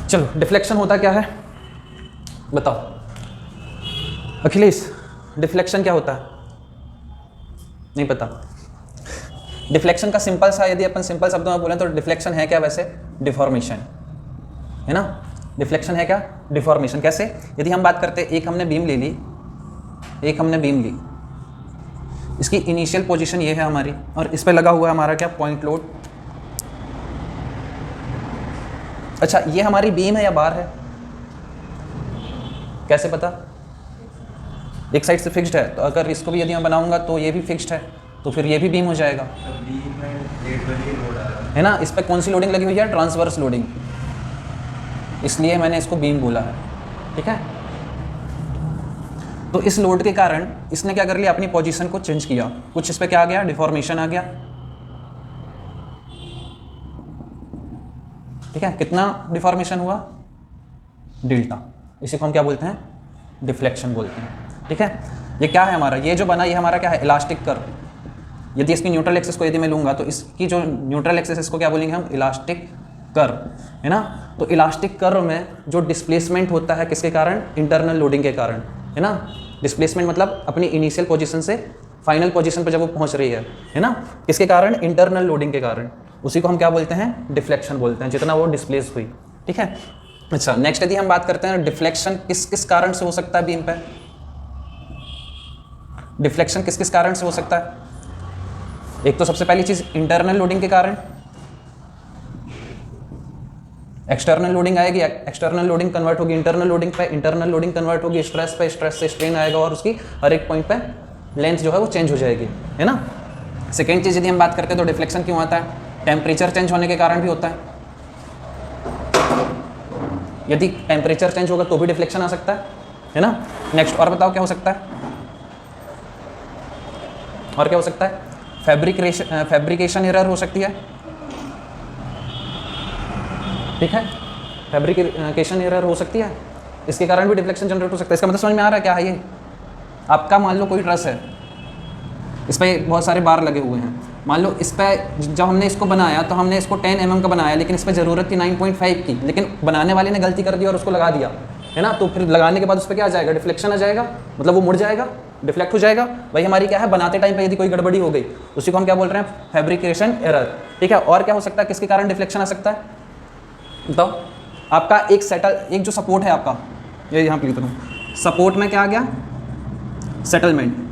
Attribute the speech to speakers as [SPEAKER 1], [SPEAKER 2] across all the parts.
[SPEAKER 1] चलो डिफ्लेक्शन होता क्या है बताओ अखिलेश, डिफ्लेक्शन क्या होता है? नहीं पता। डिफ्लेक्शन का सिंपल सा यदि अपन सिंपल शब्दों में बोलें तो डिफ्लेक्शन है क्या वैसे? डिफॉर्मेशन है ना। डिफ्लेक्शन है क्या? डिफॉर्मेशन। कैसे? यदि हम बात करते हैं एक हमने बीम ले ली, इसकी इनिशियल पोजीशन ये है हमारी और इस पे लगा हुआ है हमारा क्या? Point load. अच्छा ये हमारी बीम है या बार है? कैसे पता? एक साइड से फिक्स्ड है तो अगर इसको भी यदि मैं बनाऊंगा तो ये भी फिक्स्ड है तो फिर ये भी बीम हो जाएगा, है ना। इस पर कौन सी लोडिंग लगी हुई है? ट्रांसवर्स लोडिंग, इसलिए मैंने इसको बीम बोला है, ठीक है। तो इस लोड के कारण इसने क्या कर लिया? अपनी पोजीशन को चेंज किया, कुछ इस पे क्या आ गया? डिफॉर्मेशन आ गया, ठीक है। कितना डिफॉर्मेशन हुआ? डेल्टा। इसी को हम क्या बोलते हैं? डिफ्लेक्शन बोलते हैं, ठीक है। ये क्या है हमारा? ये जो बना ये हमारा क्या है? Elastic curve. यदि इसकी न्यूट्रल एक्सिस को यदि मैं लूंगा तो इसकी जो न्यूट्रल एक्सिस इसको क्या बोलेंगे हम? इलास्टिक कर्व, है ना। तो इलास्टिक कर्व में जो डिस्प्लेसमेंट होता है किसके कारण? इंटरनल लोडिंग के कारण, है ना। डिस्प्लेसमेंट मतलब अपनी इनिशियल पोजीशन से फाइनल पोजीशन पर जब वो पहुंच रही है ना, किसके कारण? इंटरनल लोडिंग के कारण। उसी को हम क्या बोलते हैं? डिफ्लेक्शन बोलते हैं, जितना वो डिस्प्लेस हुई, ठीक है। अच्छा नेक्स्ट यदि हम बात करते हैं डिफ्लेक्शन किस किस कारण से हो सकता है बीम पे? डिफ्लेक्शन किस किस कारण से हो सकता है? एक तो सबसे पहली चीज इंटरनल लोडिंग के कारण, एक्सटर्नल लोडिंग आएगी, एक्सटर्नल लोडिंग कन्वर्ट होगी इंटरनल लोडिंग पे, इंटरनल लोडिंग कन्वर्ट होगी स्ट्रेस पे, स्ट्रेस से स्ट्रेन आएगा और उसकी हर एक पॉइंट पे लेंथ जो है वो चेंज हो जाएगी, है ना। सेकेंड चीज यदि हम बात करते हैं तो डिफ्लेक्शन क्यों आता है? टेम्परेचर चेंज होने के कारण भी होता है। यदि टेम्परेचर चेंज होगा तो भी डिफ्लेक्शन आ सकता है ना। नेक्स्ट और बताओ क्या हो सकता है? और क्या हो सकता है? फैब्रिकेशन एरर हो सकती है, ठीक है। फैब्रिकेशन एरर हो सकती है, इसके कारण भी डिफ्लेक्शन जनरेट हो सकता है। इसका मतलब समझ में आ रहा है क्या है ये? आपका मान लो कोई ट्रस है, इस पर बहुत सारे बार लगे हुए हैं। मान लो इस पर जब हमने इसको बनाया तो हमने इसको 10 mm का बनाया, लेकिन इस पर ज़रूरत थी 9.5 की, लेकिन बनाने वाले ने गलती कर दी और उसको लगा दिया, है ना। तो फिर लगाने के बाद उस पर क्या आ जाएगा? डिफ्लेक्शन आ जाएगा, मतलब वो मुड़ जाएगा, डिफ्लेक्ट हो जाएगा। वही हमारी क्या है? बनाते टाइम पे यदि कोई गड़बड़ी हो गई उसी को हम क्या बोल रहे हैं? फैब्रिकेशन एरर, ठीक है। और क्या हो सकता है? किसके कारण डिफ्लेक्शन आ सकता है बताओ? आपका एक जो सपोर्ट है आपका, ये यहाँ पे लिख रहा हूँ, सपोर्ट में क्या आ गया? सेटलमेंट।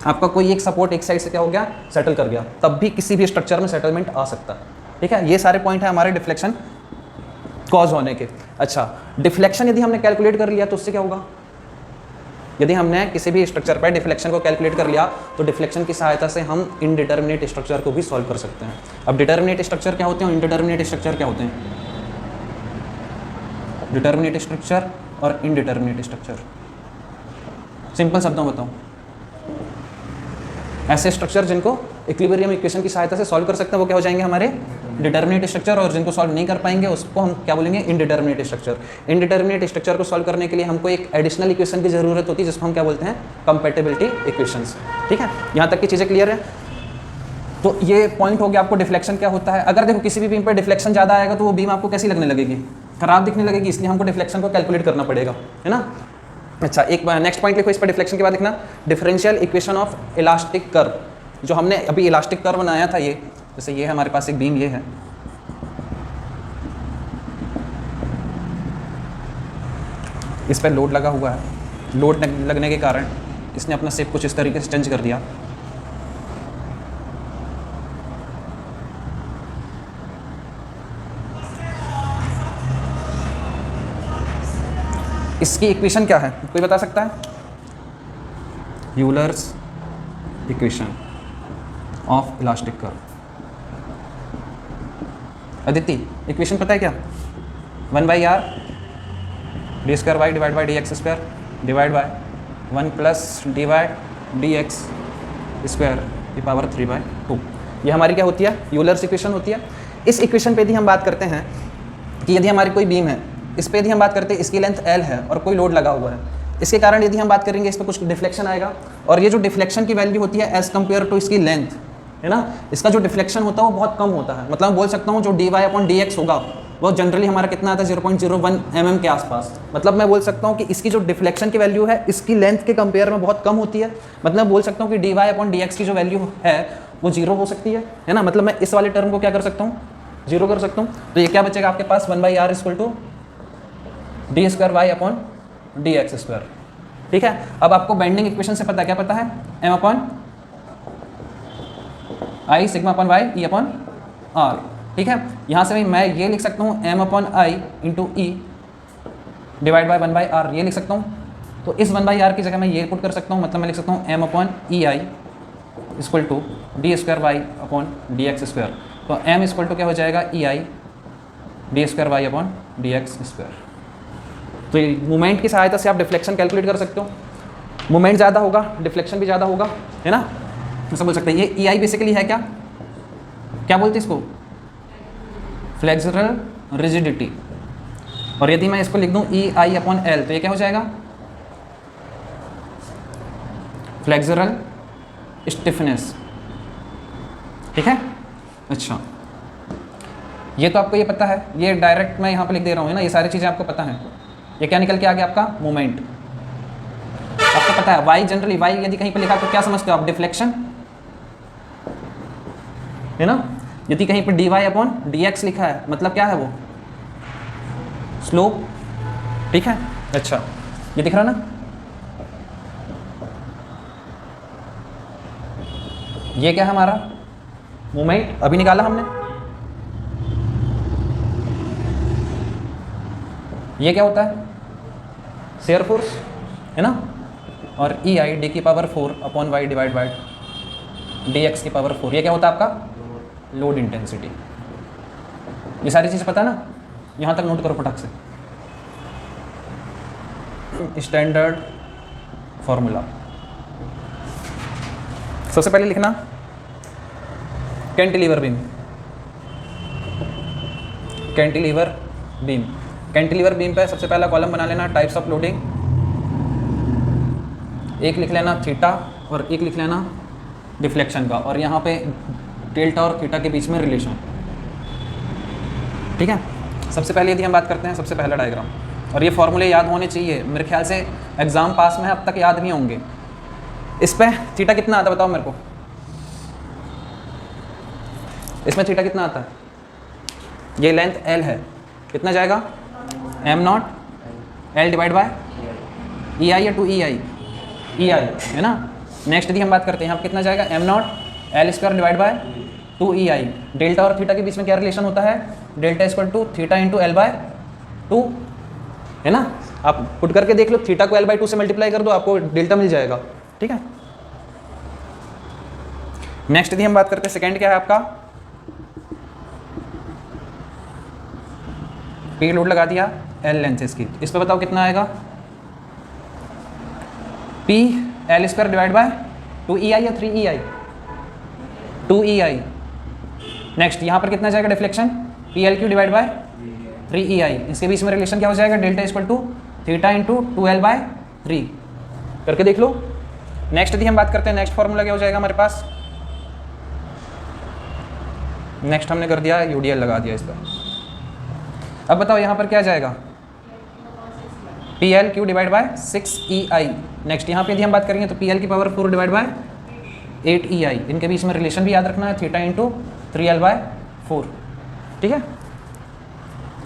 [SPEAKER 1] आपका कोई एक सपोर्ट एक साइड से क्या हो गया? सेटल कर गया, तब भी किसी भी स्ट्रक्चर में सेटलमेंट आ सकता है, ठीक है। ये सारे पॉइंट है हमारे डिफ्लेक्शन कॉज होने के। अच्छा डिफ्लेक्शन यदि हमने कैलकुलेट कर लिया तो उससे क्या होगा? यदि हमने किसी भी स्ट्रक्चर पर डिफ्लेक्शन को कैलकुलेट कर लिया तो डिफ्लेक्शन की सहायता से हम इनडिटर्मिनेट स्ट्रक्चर को भी सॉल्व कर सकते हैं। अब डिटर्मिनेट स्ट्रक्चर क्या होते हैं, इंडिटर्मिनेट स्ट्रक्चर क्या होते हैं? डिटर्मिनेट स्ट्रक्चर और इनडिटर्मिनेट स्ट्रक्चर, सिंपल शब्दों में बताऊं, ऐसे स्ट्रक्चर जिनको इक्विलिब्रियम इक्वेशन की सहायता से सॉल्व कर सकते हैं वो क्या हो जाएंगे? हमारे डिटर्मिनेट स्ट्रक्चर। और जिनको सॉल्व नहीं कर पाएंगे उसको हम क्या बोलेंगे? Indeterminate structure. इनडिटर्मिनेट स्ट्रक्चर को सॉल्व करने के लिए हमको एक एडिशनल इक्वेशन की जरूरत होती है जिसको हम क्या बोलते हैं? कंपैटिबिलिटी इक्वेशंस, ठीक है। यहाँ तक की चीज़ें क्लियर है? तो ये पॉइंट हो गया आपको डिफ्लेक्शन क्या होता है। अगर देखो किसी भी बीम पर डिफ्लेक्शन ज़्यादा आएगा तो वो बीम आपको कैसी लगने लगेगी? खराब दिखने लगेगी, इसलिए हमको डिफ्लेक्शन को कैलकुलेट करना पड़ेगा, है ना। अच्छा एक नेक्स्ट पॉइंट लिखो इस पर डिफ्लेक्शन के बाद लिखना differential equation of elastic curve. जो हमने अभी इलास्टिक कर्व बनाया था, ये जैसे ये हमारे पास एक बीम ये है, इस पर लोड लगा हुआ है, लोड लगने के कारण इसने अपना शेप कुछ इस तरीके से चेंज कर दिया। इसकी इक्वेशन क्या है कोई बता सकता है? Euler's equation of elastic curve. Aditi equation पता है क्या? 1/r D square Y divide by D X square divide by 1 plus D Y D X square की पावर 3/2। ये हमारी क्या होती है? यूलर्स इक्वेशन होती है। इस इक्वेशन पे यदि हम बात करते हैं कि यदि हमारी कोई बीम है, इस पर यदि हम बात करते हैं इसकी लेंथ L है और कोई लोड लगा हुआ है, इसके कारण यदि हम बात करेंगे इस पर कुछ डिफ्लेक्शन आएगा और ये जो डिफ्लेक्शन की वैल्यू होती है एज कम्पेयर टू इसकी लेंथ, है ना, इसका जो डिफ्लेक्शन होता है वो बहुत कम होता है। मतलब मैं बोल सकता हूँ जो dy/dx होगा वो जनरली हमारा कितना आता है 0.01 mm के आसपास। मतलब मैं बोल सकता हूँ कि इसकी जो डिफ्लेक्शन की वैल्यू है इसकी लेंथ के कंपेयर में बहुत कम होती है। मतलब बोल सकता हूँ कि dy/dx की जो वैल्यू है वो 0 हो सकती है ना। मतलब मैं इस वाले टर्म को क्या कर सकता हूँ, 0 कर सकता हूँ। तो ये क्या बचेगा आपके पास 1/r = d²y/dx²। ठीक है, अब आपको बेंडिंग इक्वेशन से पता क्या पता है, m/i σ/y e/r। ठीक है, यहाँ से मैं ये लिख सकता हूँ m/i × e divide by 1/r, ये लिख सकता हूँ। तो इस 1/r की जगह मैं ये पुट कर सकता हूँ, मतलब मैं लिख सकता हूँ m/ei = d²y/dx²। तो m = क्या हो जाएगा ei d²y/dx²। तो मोमेंट की सहायता से आप डिफ्लेक्शन कैलकुलेट कर सकते हो। मोमेंट ज़्यादा होगा डिफ्लेक्शन भी ज़्यादा होगा, है ना। ऐसा बोल सकते हैं। ये ei बेसिकली है क्या, क्या बोलते हैं इसको, फ्लेक्सुरल रिजिडिटी। और यदि मैं इसको लिख दूं ei/L तो ये क्या हो जाएगा, फ्लेक्सुरल स्टिफनेस। ठीक है, अच्छा ये तो आपको ये पता है, ये डायरेक्ट मैं यहाँ पे लिख दे रहा हूँ, है ना। ये सारी चीज़ें आपको पता है। ये क्या निकल के आ गया आपका, मोमेंट आपको पता है। y जनरली y यदि कहीं पे लिखा तो क्या समझते हो आप, डिफ्लेक्शन, है ना। यदि कहीं पर dy/dx लिखा है मतलब क्या है वो, स्लोप। ठीक है, अच्छा ये दिख रहा ना, ये क्या है हमारा मोमेंट अभी निकाला हमने। ये क्या होता है, शेयर फोर्स, है ना। और ei d⁴/y divide by dx⁴, ये क्या होता है आपका, लोड इंटेंसिटी। ये सारी चीज़ पता है ना, यहाँ तक नोट करो फटाक से। स्टैंडर्ड फॉर्मूला सबसे पहले लिखना, cantilever beam. Cantilever beam, cantilever beam पे सबसे पहला कॉलम बना लेना, टाइप्स ऑफ लोडिंग। एक लिख लेना थीटा और एक लिख लेना डिफ्लेक्शन का, और यहाँ पे डेल्टा और थीटा के बीच में रिलेशन। ठीक है, सबसे पहले यदि हम बात करते हैं, सबसे पहला डायग्राम, और ये फॉर्मूले याद होने चाहिए। मेरे ख्याल से एग्जाम पास में अब तक याद नहीं होंगे। इस पे थीटा कितना आता है बताओ मेरे को, इसमें थीटा कितना आता है, ये लेंथ l है, कितना जाएगा m0 l divide by ei या 2ei, ei है ना। नेक्स्ट यदि हम बात करते हैं यहाँ पे कितना जाएगा, m0 l² divide by 2ei। Delta और थीटा के बीच में क्या रिलेशन होता है, डेल्टा = थीटा × l/2, है ना। आप पुट करके देख लो, थीटा को l/2 से मल्टीप्लाई कर दो, आपको डेल्टा मिल जाएगा। ठीक है, नेक्स्ट यदि हम बात करते हैं, सेकंड क्या है आपका, पी लोड लगा दिया, l लेंथ इसकी, इस पे बताओ कितना आएगा, p l² divide by 2ei या 3ei, 2ei। नेक्स्ट यहाँ पर कितना जाएगा deflection, PLQ divide by 3ei। इसके बीच में रिलेशन क्या हो जाएगा, डेल्टा = थीटा × 2l/3, करके देख लो। नेक्स्ट यदि हम बात करते हैं, नेक्स्ट फॉर्मूला क्या हो जाएगा हमारे पास, नेक्स्ट हमने कर दिया UDL लगा दिया इस पर। अब बताओ यहाँ पर क्या जाएगा, PLQ divide by 6ei। Next यहाँ पे यदि हम बात करेंगे तो PL⁴ डिवाइड बाय 8ei। इनके बीच में रिलेशन भी याद रखना है, थीटा × 3l/4। ठीक है,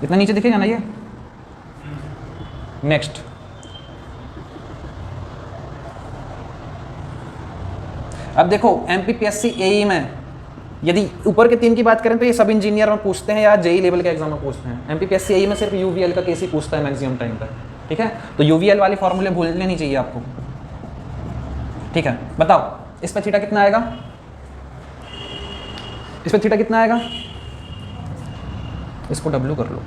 [SPEAKER 1] इतना नीचे दिखेगा ना ये। नेक्स्ट अब देखो MPPSC AE में यदि ऊपर के 3 की बात करें तो ये सब इंजीनियर में पूछते हैं या JEE लेवल के एग्जाम में पूछते हैं। MPPSC AE में सिर्फ UVL का केस ही पूछता है मैक्सिमम टाइम पर। ठीक है, तो UVL वाले फॉर्मूले भूलने नहीं चाहिए आपको। ठीक है, बताओ इस पर थीटा कितना आएगा, इस पर थीटा कितना आएगा, इसको W कर लो,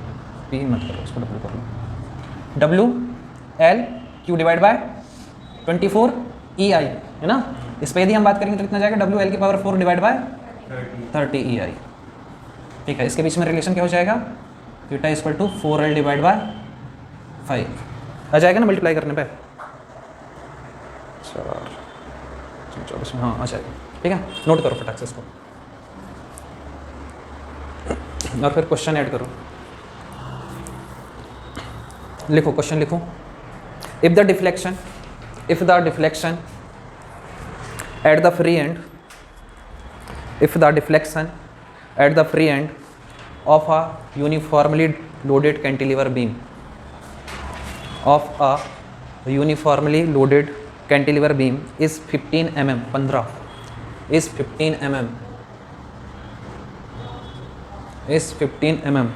[SPEAKER 1] P मत करो, इसको W कर लो, WL/Q डिवाइड बाय 24ei, है ना। इस पर यदि हम बात करेंगे तो कितना जाएगा, WL⁴ डिवाइड बाय 30ei। ठीक है, इसके बीच में रिलेशन क्या हो जाएगा, थीटा = 4l डिवाइड बाय 5 आ जाएगा ना मल्टीप्लाई करने पे, 4 हाँ आ जाएगा। ठीक है, नोट करो फटाक से इसको और फिर क्वेश्चन ऐड करो। लिखो, क्वेश्चन लिखो। If the deflection at the free end, if the deflection at the free end of a uniformly loaded cantilever beam is 15 mm, 15 is 15 mm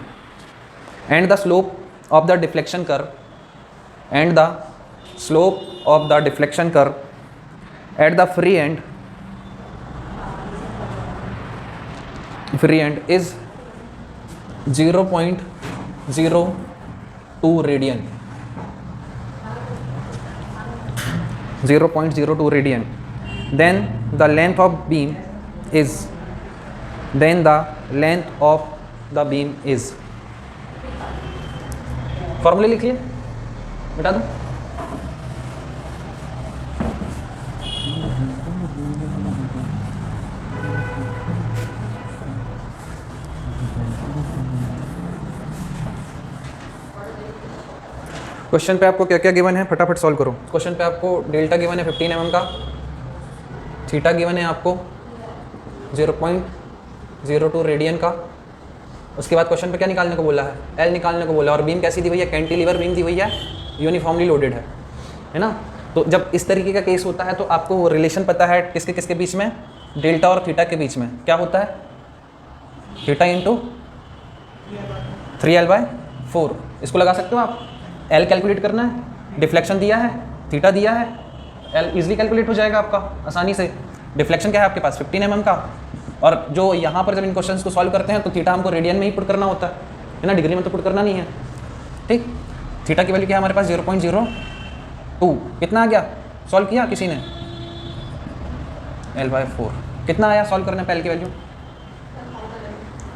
[SPEAKER 1] and the slope of the deflection curve at the free end is 0.02 radian, 0.02 radian, then the length of the beam is फॉर्मूले लिखिए, बता दो। Question पे आपको क्या क्या given है, फटाफट सॉल्व करो। क्वेश्चन पे आपको डेल्टा गिवन है 15 mm का, थीटा गिवन है आपको 0.02 रेडियन का। उसके बाद क्वेश्चन पे क्या निकालने को बोला है, एल निकालने को बोला, और बीम कैसी दी हुई है, कैंटिलीवर बीम दी हुई है, यूनिफॉर्मली लोडेड है ना। तो जब इस तरीके का केस होता है तो आपको रिलेशन पता है किसके किसके बीच में, डेल्टा और थीटा के बीच में क्या होता है, थीटा इंटू 3l/4। इसको लगा सकते हो आप। एल कैलकुलेट करना है, डिफ्लेक्शन दिया है, थीटा दिया है, एल इजीली कैलकुलेट हो जाएगा आपका आसानी से। डिफ्लेक्शन क्या है आपके पास 15 mm का, और जो यहाँ पर जब इन क्वेश्चंस को सॉल्व करते हैं तो थीटा हमको रेडियन में ही पुट करना होता है ना, डिग्री में तो पुट करना नहीं है। ठीक, थीटा की वैल्यू क्या है हमारे पास 0.02, कितना आ गया, सॉल्व किया किसी ने, l/4 कितना आया सॉल्व करने पे, एल की वैल्यू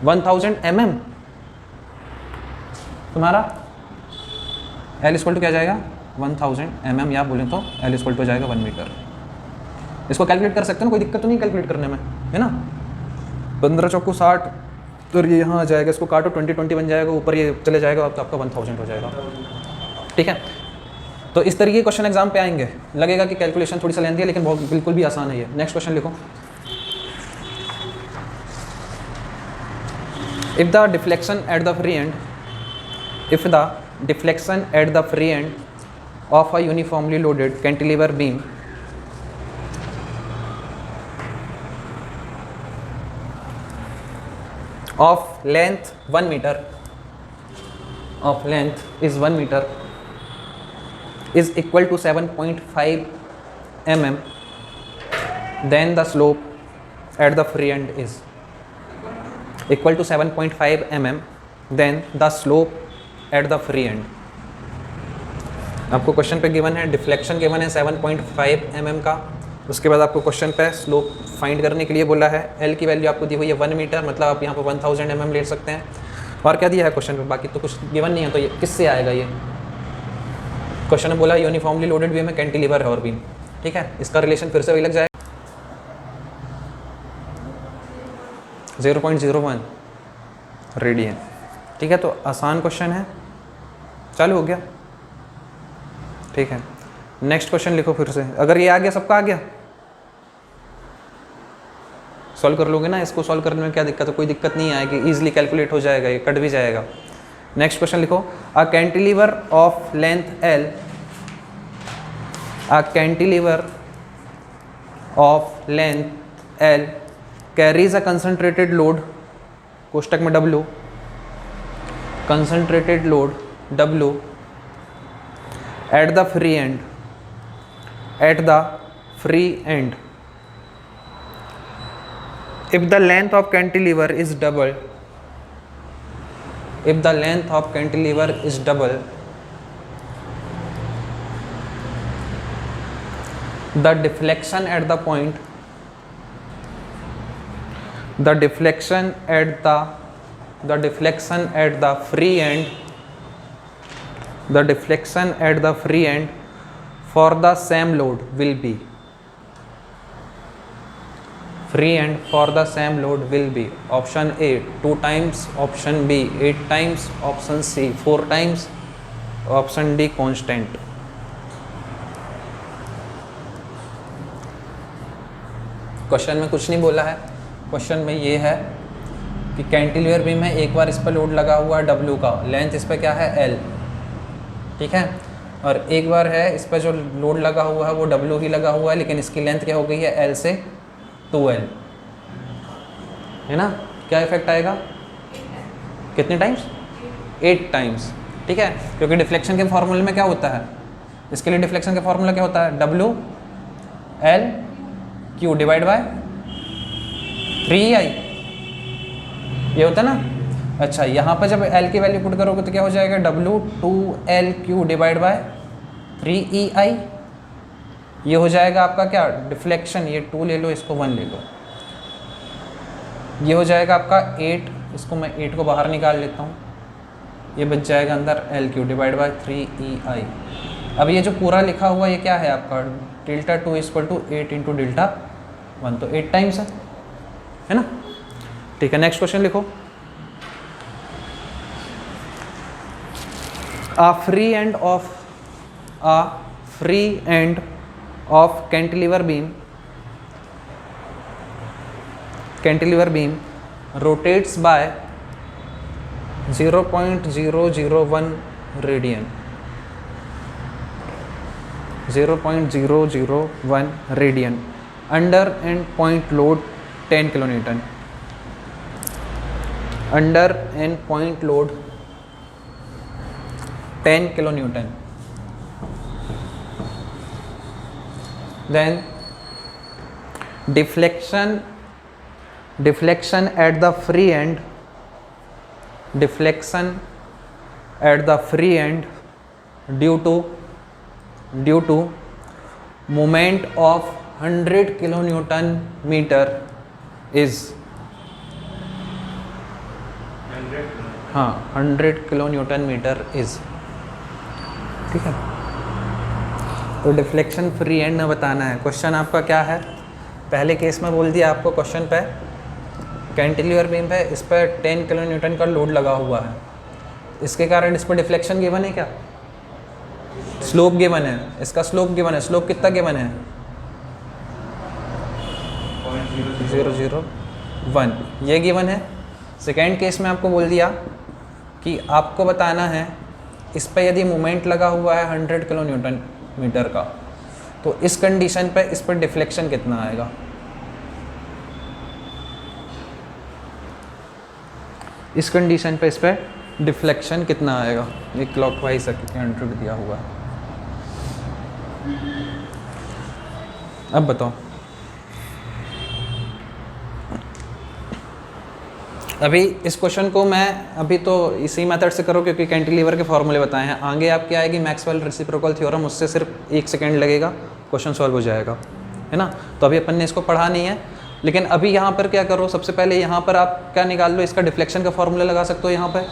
[SPEAKER 1] 1000 mm। तुम्हारा एल इक्वल टू क्या जाएगा 1000 mm, या बोलें तो एल इक्वल टू जाएगा 1 मीटर। इसको कैलकुलेट कर सकते हो ना, कोई दिक्कत तो नहीं कैलकुलेट करने में, है ना। 15 चौको 60, तो ये यहाँ आ जाएगा, इसको काटो 20 बन जाएगा, ऊपर ये चले जाएगा तो आपका 1000 हो जाएगा। ठीक है, तो इस तरीके के क्वेश्चन एग्जाम पे आएंगे। लगेगा कि कैलकुलेशन थोड़ी सा लेंदी है, लेकिन बहुत बिल्कुल भी आसान है ये। नेक्स्ट क्वेश्चन लिखो। If the deflection at the free end of a uniformly loaded cantilever beam of length 1 meter is equal to 7.5 mm, then the slope at the free end is equal to 7.5 mm, then the slope at the free end। आपको question पे given है, deflection given है 7.5 mm का। उसके बाद आपको question पे slope find करने के लिए बोला है, एल की वैल्यू आपको दी हुई है 1 मीटर, मतलब आप यहाँ पर 1000 mm ले सकते हैं। और क्या दिया है क्वेश्चन पे, बाकी तो कुछ गिवन नहीं है, तो ये किससे आएगा, ये क्वेश्चन में बोला यूनिफॉर्मली लोडेड बीम है, कैंटिलीवर है और बीम। ठीक है, इसका रिलेशन फिर से वही लग जाएगा 0.01 रेडियन। ठीक है, तो आसान क्वेश्चन है, चालू हो गया। ठीक है, नेक्स्ट क्वेश्चन लिखो फिर से। अगर ये आ गया, सबका आ गया, सॉल्व कर लोगे ना। इसको सॉल्व करने में क्या दिक्कत है, कोई दिक्कत नहीं आएगी, इजीली कैलकुलेट हो जाएगा, ये कट भी जाएगा। नेक्स्ट क्वेश्चन लिखो। A cantilever of length L, a cantilever of length L carries a concentrated load, कोष्टक में W, concentrated load W at the free end, if the length of cantilever is double, the deflection at the free end for the same load will be, option A 2 times, option B 8 times, option C 4 times, option D constant. Question में कुछ नहीं बोला है, question में ये है कि cantilever beam है, एक बार इस पर लोड लगा हुआ है W का, लेंथ इस पर क्या है L, ठीक है, और एक बार है इस पर जो लोड लगा हुआ है वो W ही लगा हुआ है, लेकिन इसकी लेंथ क्या हो गई है L से 2L, है ना। क्या इफेक्ट आएगा, कितने टाइम्स, 8 टाइम्स, ठीक है, क्योंकि डिफ्लेक्शन के फॉर्मूले में क्या होता है, इसके लिए डिफ्लेक्शन का फॉर्मूला क्या होता है, W L Q divide by 3I, ये होता है ना। अच्छा, यहाँ पर जब L की वैल्यू पुट करोगे तो क्या हो जाएगा, W 2LQ divide by 3EI, ये हो जाएगा आपका क्या, डिफ्लेक्शन, ये 2 ले लो, इसको 1 ले लो, ये हो जाएगा आपका 8, इसको मैं 8 को बाहर निकाल लेता हूँ, ये बच जाएगा अंदर LQ डिवाइड बाय 3EI। अब ये जो पूरा लिखा हुआ ये क्या है आपका, delta 2 equal to 8 into delta 1, तो 8 टाइम्स है ना। ठीक है, नेक्स्ट क्वेश्चन लिखो। A free end of cantilever beam rotates by 0.001 radian, 0.001 radian under end point load 10 kilonewton, under end point load 10 kilonewton. Then deflection at the free end, due to moment of 100 kilonewton meter is 100 kilonewton meter is, ठीक है। तो deflection free and में बताना है। Question आपका क्या है, पहले केस में बोल दिया आपको, क्वेश्चन पे कैंटिलीवर बीम पे इस पर 10 किलो न्यूटन का लोड लगा हुआ है, इसके कारण इस पर डिफ्लेक्शन गिवन है, क्या स्लोप गिवन है, इसका स्लोप गिवन है, स्लोप कितना गिवन है 0.001, ये गिवन है। सेकेंड केस में आपको बोल दिया कि आपको बताना है इस पर यदि मोमेंट लगा हुआ है 100 किलो न्यूटन मीटर का, तो इस कंडीशन पे इस पर डिफ्लेक्शन कितना आएगा। इस कंडीशन पे इस पर डिफ्लेक्शन कितना आएगा, ये क्लॉकवाइज 100 दिया हुआ है। अब बताओ, अभी इस क्वेश्चन को मैं अभी तो इसी मेथड से करो क्योंकि कैंटिलीवर के फॉर्मूले बताए हैं, आगे आपकी आएगी मैक्सवेल रेसिप्रोकल थ्योरम, उससे सिर्फ 1 सेकेंड लगेगा, क्वेश्चन सॉल्व हो जाएगा, है ना। तो अभी अपन ने इसको पढ़ा नहीं है, लेकिन अभी यहाँ पर क्या करो, सबसे पहले यहाँ पर आप क्या निकाल लो, इसका डिफ्लेक्शन का फॉर्मूला लगा सकते हो, यहाँ पर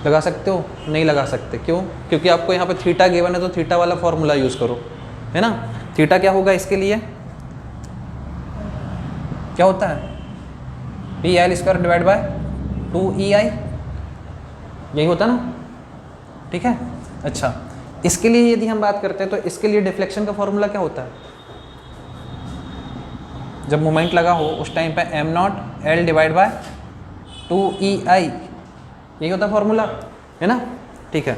[SPEAKER 1] लगा सकते हो, नहीं लगा सकते, क्यों, क्योंकि आपको यहाँ पर थीटा गिवन है, तो थीटा वाला फॉर्मूला यूज़ करो, है ना। थीटा क्या होगा इसके लिए, क्या होता है, PL² डिवाइड बाय 2EI, यही होता ना, ठीक है। अच्छा, इसके लिए यदि हम बात करते हैं तो इसके लिए डिफ्लेक्शन का फॉर्मूला क्या होता है, जब मोमेंट लगा हो उस टाइम पे m0 L divide by 2EI, यही होता है फॉर्मूला, है ना, ठीक है।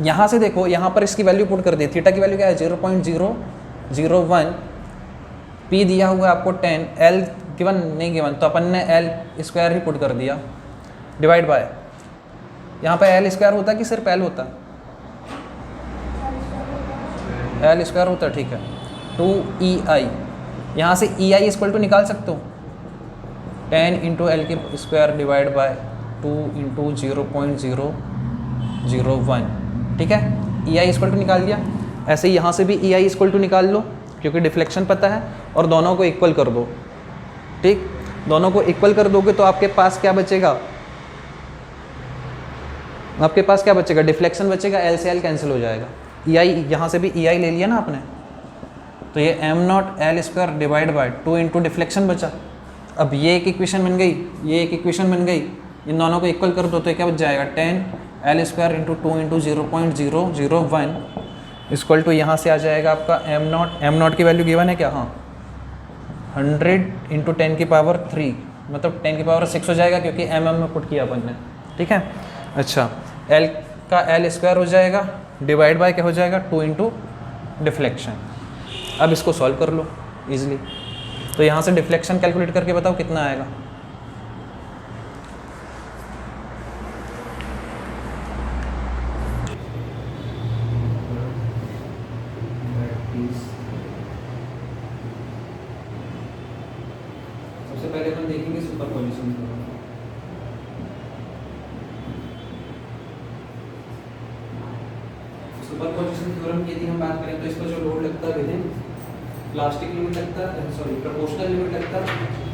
[SPEAKER 1] यहाँ से देखो, यहाँ पर इसकी वैल्यू पुट कर दी, थीटा की वैल्यू क्या है 0.001, P दिया हुआ है आपको 10, L गिवन नहीं गिवन, तो अपन ने L² ही पुट कर दिया, डिवाइड बाय, यहाँ पे L² होता है कि सिर्फ L होता है, L² होता है, ठीक है। 2EI, यहाँ से EI इक्वल टू निकाल सकते हो, 10 into L² divide by 2 into 0.001, ठीक है। EI इक्वल टू निकाल दिया, ऐसे ही यहाँ से भी EI इक्वल टू निकाल लो, क्योंकि डिफ्लेक्शन पता है, और दोनों को इक्वल कर दो, ठीक, दोनों को इक्वल कर दोगे तो आपके पास क्या बचेगा, आपके पास क्या बचेगा, डिफ्लेक्शन बचेगा, L से L कैंसिल हो जाएगा, EI यहाँ से भी EI ले लिया ना आपने, तो ये m0 L² divide by 2 into deflection बचा। अब ये एक इक्वेशन बन गई, ये एक इक्वेशन बन गई, इन दोनों को इक्वल कर दो तो क्या बच जाएगा, 10 L square into 2 into 0.001 equal to यहाँ से आ जाएगा आपका एम नॉट की वैल्यू गिवन है क्या, हाँ 100 इंटू 10 की पावर 3 मतलब 10 की पावर 6 हो जाएगा क्योंकि एम में पुट किया अपन ने, ठीक है। अच्छा एल का एल स्क्वायर हो जाएगा डिवाइड बाय क्या हो जाएगा 2 इंटू डिफ्लेक्शन। अब इसको सॉल्व कर लो इजीली। तो यहाँ से डिफ्लेक्शन कैलकुलेट करके बताओ कितना आएगा। सबसे पहले अपन देखेंगे सुपरपोजिशन थ्योरम। सुपरपोजिशन थ्योरम की यदि हम बात करें तो इसका जो लोड लगता है विदिन प्लास्टिक लिमिट लगता है, सॉरी प्रोपोर्शनल लिमिट लगता है,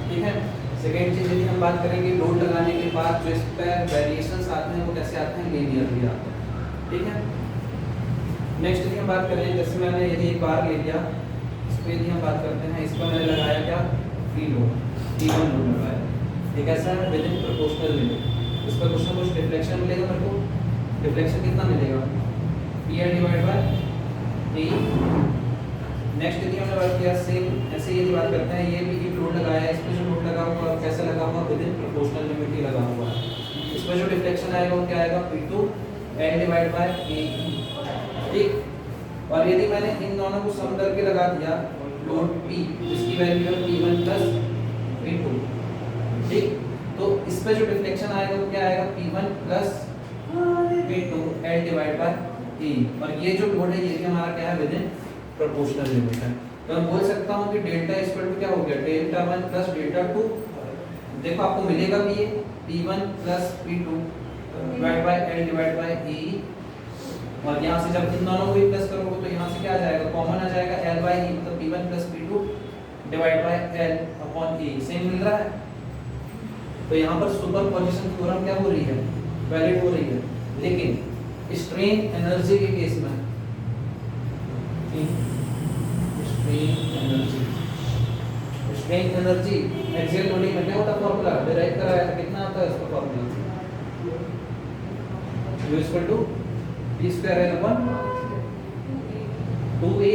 [SPEAKER 1] ठीक है। सेकेंड चीज यदि हम बात करेंगे लोड लगाने के बाद जो इस पर वेरिएशंस आते हैं वो कैसे आते हैं, लीनियरली आते हैं, ठीक है। नेक्स्ट यदि हम बात करें जैसे मैंने यदि एक बार ले लिया, इस पर यदि हम बात करते हैं, इस पर मैंने लगाया क्या फ्री लोड T1 लोड लगाया, ये कैसा है विदिन प्रोपोर्शनल लिमिट। इस पर कुछ ना कुछ डिफ्लेक्शन मिलेगा मेरे को, डिफ्लेक्शन कितना मिलेगा P divide by T. Next यदि हमने बात किया सेम ऐसे यदि बात करते हैं, ये भी एक लोड लगाया है, इस पर जो लोड लगा हुआ है कैसे लगा हुआ विदिन प्रोपोर्शनल लिमिट ही लगा हुआ है। इस पर जो डिफ्लेक्शन आएगा वो क्या आएगा P2 L divide by A, ठीक। और यदि मैंने इन दोनों को सम करके लगा दिया लोड P जिसकी वैल्यू है P1 प्लस P2, ठीक, तो इस पर जो डिफ्लेक्शन आएगा वो क्या आएगा P1 plus P2 L divide by E। और ये जो लोड है ये भी हमारा क्या है विदिन प्रोपोर्शनल लिमिट है। तो मैं बोल सकता हूँ कि डेल्टा इक्वल टू क्या हो गया डेल्टा 1 प्लस डेल्टा 2। देखो आपको मिलेगा भी ये P1 plus P2 divide by L divide by E। और यहाँ से जब इन दोनों को भी प्लस करोगे तो यहाँ से क्या आ जाएगा कॉमन आ जाएगा L बाय E, मतलब P1 plus P2 divide by L upon E same मिल रहा है। तो यहाँ पर सुपरपोजिशन थ्योरम क्या हो रही है, वैलिड हो रही है। लेकिन स्ट्रेन एनर्जी के केस में स्ट्रेन एनर्जी एक्सियल लोडिंग में क्या होता है फॉर्मूला डिराइव कराया था, कितना आता है इसका formula U equal to V square L upon 2A।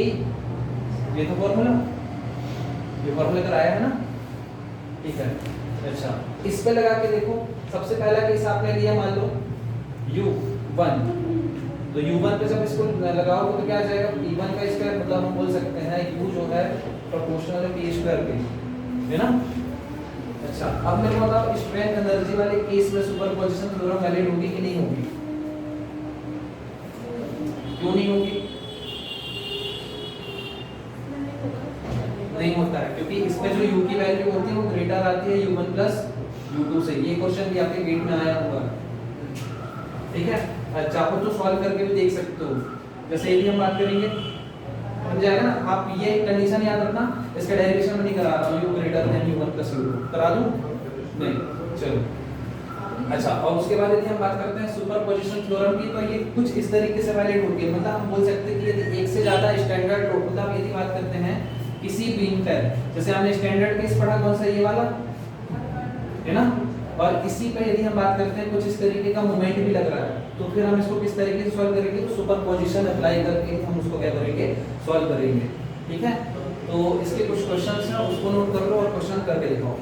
[SPEAKER 1] ये तो फॉर्मूला, ये फॉर्मूला कराया है ना, ठीक है। अच्छा इस पे लगा के देखो, सबसे पहला केस आपने लिया मान लो U1, तो U1 पे जब इसको लगाओगे तो क्या आ जाएगा P1 का स्क्वायर, मतलब हम बोल सकते हैं U जो है प्रोपोर्शनल है P स्क्वायर के, है ना। अच्छा अब मेरे को बताओ स्ट्रेन एनर्जी वाले केस में सुपरपोजिशन थ्योरम वैलिड होगी कि नहीं होगी, क्यों नहीं होगी, नहीं होता है क्योंकि इसमें जो U की वैल्यू होती है वो ग्रेटर आती है U1 प्लस U2 से। ये क्वेश्चन भी आपके गेट में आया हुआ है, ठीक है। चाहो तो सॉल्व करके भी देख सकते हो। जैसे यदि हम बात करेंगे बन जाएगा ना, आप ये कंडीशन याद रखना, इसका डेरिवेशन में नहीं करा रहा हूँ, U greater than U1 plus U2 करा दूं नहीं, चलो। अच्छा और उसके बाद यदि हम बात करते हैं सुपरपोजिशन थ्योरम की, तो ये कुछ इस तरीके से वैलिड होती है। मतलब हम बोल सकते हैं कि यदि एक से ज्यादा स्टैंडर्ड लोड, मतलब यदि बात करते हैं किसी बीम पर, जैसे हमने स्टैंडर्ड केस पढ़ा कौन सा ये वाला है ना, और इसी पे यदि हम बात करते हैं कुछ इस तरीके का मोमेंट भी लग रहा है, तो फिर हम इसको किस तरीके से सॉल्व करेंगे, तो सुपरपोजिशन अप्लाई करके हम उसको क्या करेंगे सॉल्व करेंगे, ठीक है। तो इसके कुछ क्वेश्चंस हैं उसको नोट कर लो और क्वेश्चन करके दिखाओ।